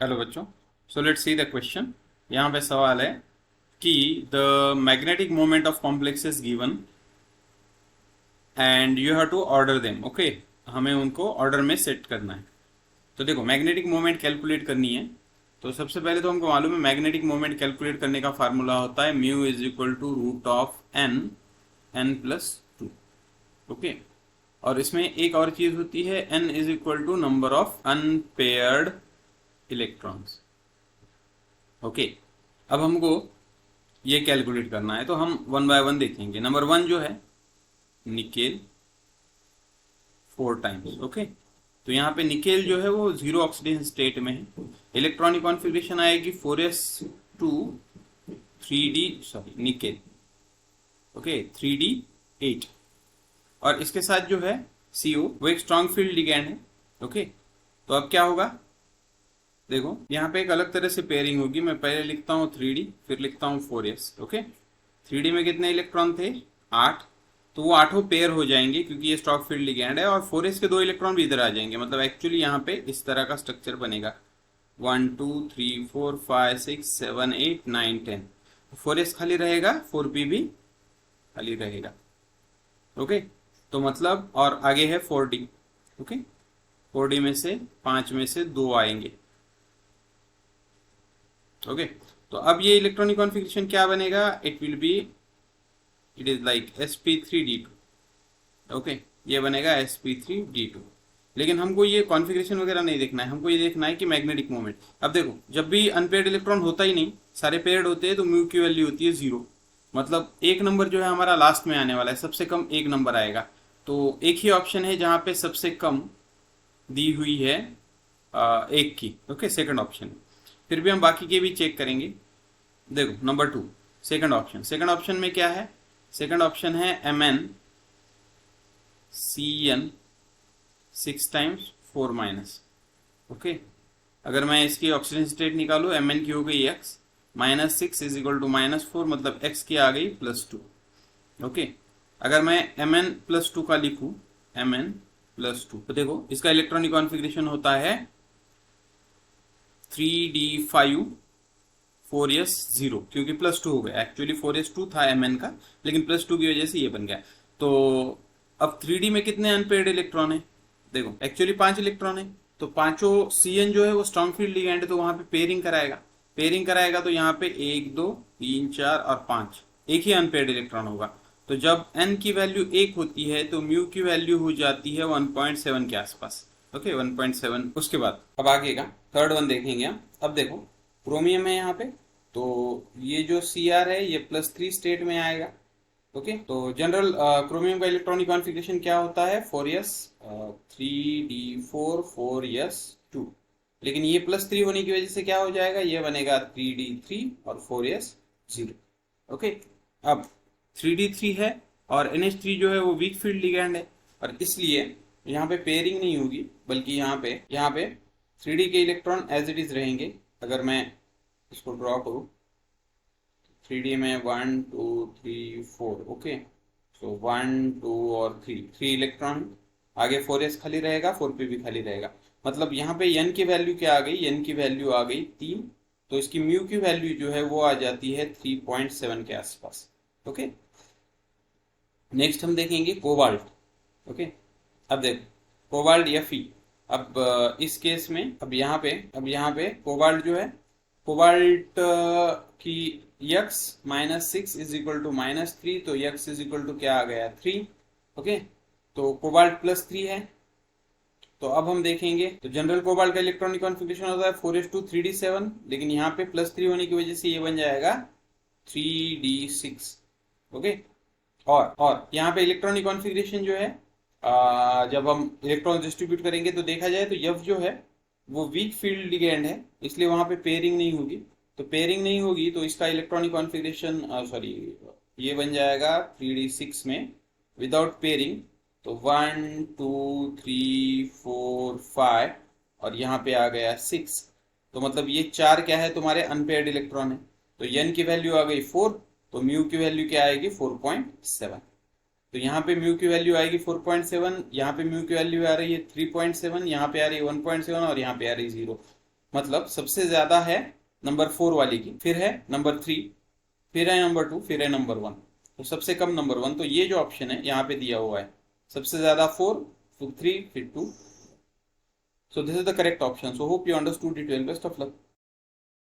Hello बच्चों। So let's see the question. यहाँ पे सवाल है कि the magnetic moment of complex is given and you have to order them. Okay, हमें उनको ऑर्डर में सेट करना है। तो देखो, मैग्नेटिक मोमेंट कैलकुलेट करनी है। तो सबसे पहले तो हमको मालूम है मैग्नेटिक मोमेंट कैलकुलेट करने का फार्मूला होता है mu is equal to root of n, n plus two. Okay, और इसमें एक और चीज होती है, n is equal to number of unpaired electrons. Okay, अब हमको ये कैलकुलेट करना है तो हम वन बाय वन देखेंगे। नंबर वन जो है निकेल 4 टाइम्स। ओके, तो यहाँ पे निकेल जो है वो जीरो ऑक्सीडेशन स्टेट में है। इलेक्ट्रॉनिक कॉन्फ़िगरेशन आएगी 4s2 3d, sorry nickel. Okay, 3d8। और इसके साथ जो है CO वो एक स्ट्रॉन्ग फील्ड लिगैंड है। ओके, तो अब क्या होगा, देखो यहाँ पे एक अलग तरह से पेयरिंग होगी। मैं पहले लिखता हूँ 3d, फिर लिखता हूँ 4s। ओके, 3d में कितने इलेक्ट्रॉन थे, 8। तो वो आठों पेयर हो जाएंगे क्योंकि ये स्टॉक फील्ड लिगैंड है, और 4s के 2 इलेक्ट्रॉन भी इधर आ जाएंगे। मतलब एक्चुअली यहाँ पे इस तरह का स्ट्रक्चर बनेगा 1 2 3 4 5 6 7 8 9 10। 4s खाली रहेगा, 4p भी खाली रहेगा। ओके, तो मतलब और आगे है 4d। ओके, 4d में से 5 में से 2 आएंगे। ओके, तो अब ये इलेक्ट्रॉनिक कॉन्फ़िगरेशन क्या बनेगा, it will be, it is like sp3d2। Okay, ये बनेगा sp3d2। लेकिन हमको ये कॉन्फ़िगरेशन वगैरह नहीं देखना है, हमको ये देखना है कि मैग्नेटिक मोमेंट। अब देखो, जब भी अनपेयर्ड इलेक्ट्रॉन होता ही नहीं, सारे पेयर्ड होते हैं, तो म्यू की वैल्यू होती है 0। मतलब एक नंबर जो है हमारा लास्ट में आने वाला है, सबसे कम एक नंबर आएगा। तो एक ही ऑप्शन है जहां पे सबसे कम दी हुई है एक की। Okay, second option. फिर भी हम बाकी के भी चेक करेंगे। देखो number 2, second option. Second option में क्या है, सेकंड ऑप्शन है MnCn 6 टाइम्स 4 माइनस। ओके, अगर मैं इसकी ऑक्सीजन स्टेट निकालू, Mn की हो गई x, -6 इज इक्वल टू -4, मतलब x की आ गई +2। ओके, अगर मैं Mn+2 का लिखूं, Mn+2, तो देखो इसका इलेक्ट्रॉनिक कॉन्फ़िगरेशन होता है 3d5 4s0, क्योंकि +2 हो गया। एक्चुअली 4s2 था Mn का, लेकिन +2 की वजह से ये बन गया। तो अब 3d में कितने अनपेयर्ड इलेक्ट्रॉन है, देखो एक्चुअली 5 इलेक्ट्रॉन है। तो पांचों Cn जो है वो स्ट्रॉन्ग फील्ड लिगैंड है, तो वहां पे पेयरिंग कराएगा। पेयरिंग कराएगा तो यहाँ पे 1 2 3 4 और 5 एक ही अनपेयर्ड इलेक्ट्रॉन होगा। तो जब n की वैल्यू 1 होती है तो म्यू की वैल्यू हो जाती है 1.7 के आसपास। ओके, 1.7। उसके बाद अब आगे का थर्ड वन देखेंगे हम। अब देखो क्रोमियम है यहाँ पे, तो ये जो Cr है ये +3 स्टेट में आएगा। ओके, तो जनरल क्रोमियम का इलेक्ट्रॉनिक कॉन्फ़िगरेशन क्या होता है, 4s 3d4 4s2। लेकिन ये +3 होने की वजह से क्या हो जाएगा, ये बनेगा 3d3 और 4s0। ओके, अब 3d3 है और NH3 जो है वो वीक फील्ड लिगैंड है, और इसलिए यहाँ पे पेयरिंग नहीं होगी, बल्कि यहाँ पे 3d के इलेक्ट्रॉन एज इट इज रहेंगे। अगर मैं इसको ड्रॉ करूँ 3D में 1 2 3 4। ओके, सो 1 2 और 3 इलेक्ट्रॉन। आगे 4s खाली रहेगा, 4p भी खाली रहेगा। मतलब यहाँ पे n की वैल्यू क्या आ गई, n की वैल्यू आ गई 3। तो इसकी म्यू की वैल्यू जो है वो आ जाती है 3.7 के आसपास। ओके, नेक्स्ट हम देखेंगे कोबाल्ट। ओके, अब देखो कोबाल्ट Fe। अब इस केस में अब यहाँ पे कोबाल्ट जो है, कोबाल्ट की x -6 इज इक्वल टू -3, तो x इज इक्वल टू क्या आ गया, 3। ओके, तो कोबाल्ट +3 है। तो अब हम देखेंगे, तो जनरल कोबाल्ट का इलेक्ट्रॉनिक कॉन्फ़िगरेशन होता है 4s2 3d7, लेकिन यहाँ पे +3 होने की वजह से ये बन जाएगा 3d6। ओके, और यहाँ पे इलेक्ट्रॉनिक कॉन्फ़िगरेशन जो है, जब हम इलेक्ट्रॉन डिस्ट्रीब्यूट करेंगे तो देखा जाए तो F जो है वो वीक फील्ड लिगैंड है, इसलिए वहां पे पेयरिंग नहीं होगी। तो पेयरिंग नहीं होगी तो इसका इलेक्ट्रॉनिक कॉन्फ़िगरेशन, सॉरी, ये बन जाएगा 3d6 में विदाउट पेयरिंग। तो 1 2 3 4 5 और यहाँ पे आ गया 6। तो मतलब ये 4 क्या है, तुम्हारे अनपेयर्ड इलेक्ट्रॉन है। तो n की वैल्यू आ गई 4, तो म्यू की वैल्यू क्या आएगी, 4.7। तो यहाँ पे म्यू की वैल्यू आएगी 4.7, यहाँ पे म्यू की वैल्यू आ रही है 3.7, यहाँ पे आ रही है 1.7 और यहाँ पे आ रही है 0। मतलब सबसे ज्यादा है नंबर 4 वाली की, फिर है नंबर 3, फिर है नंबर 2, फिर है नंबर 1। तो सबसे कम नंबर 1, तो ये जो ऑप्शन है यहाँ पे दिया हुआ है, सबसे ज्यादा 4, फिर 3, फिर 2। So this is the correct option. So hope you understood it well. Best of luck.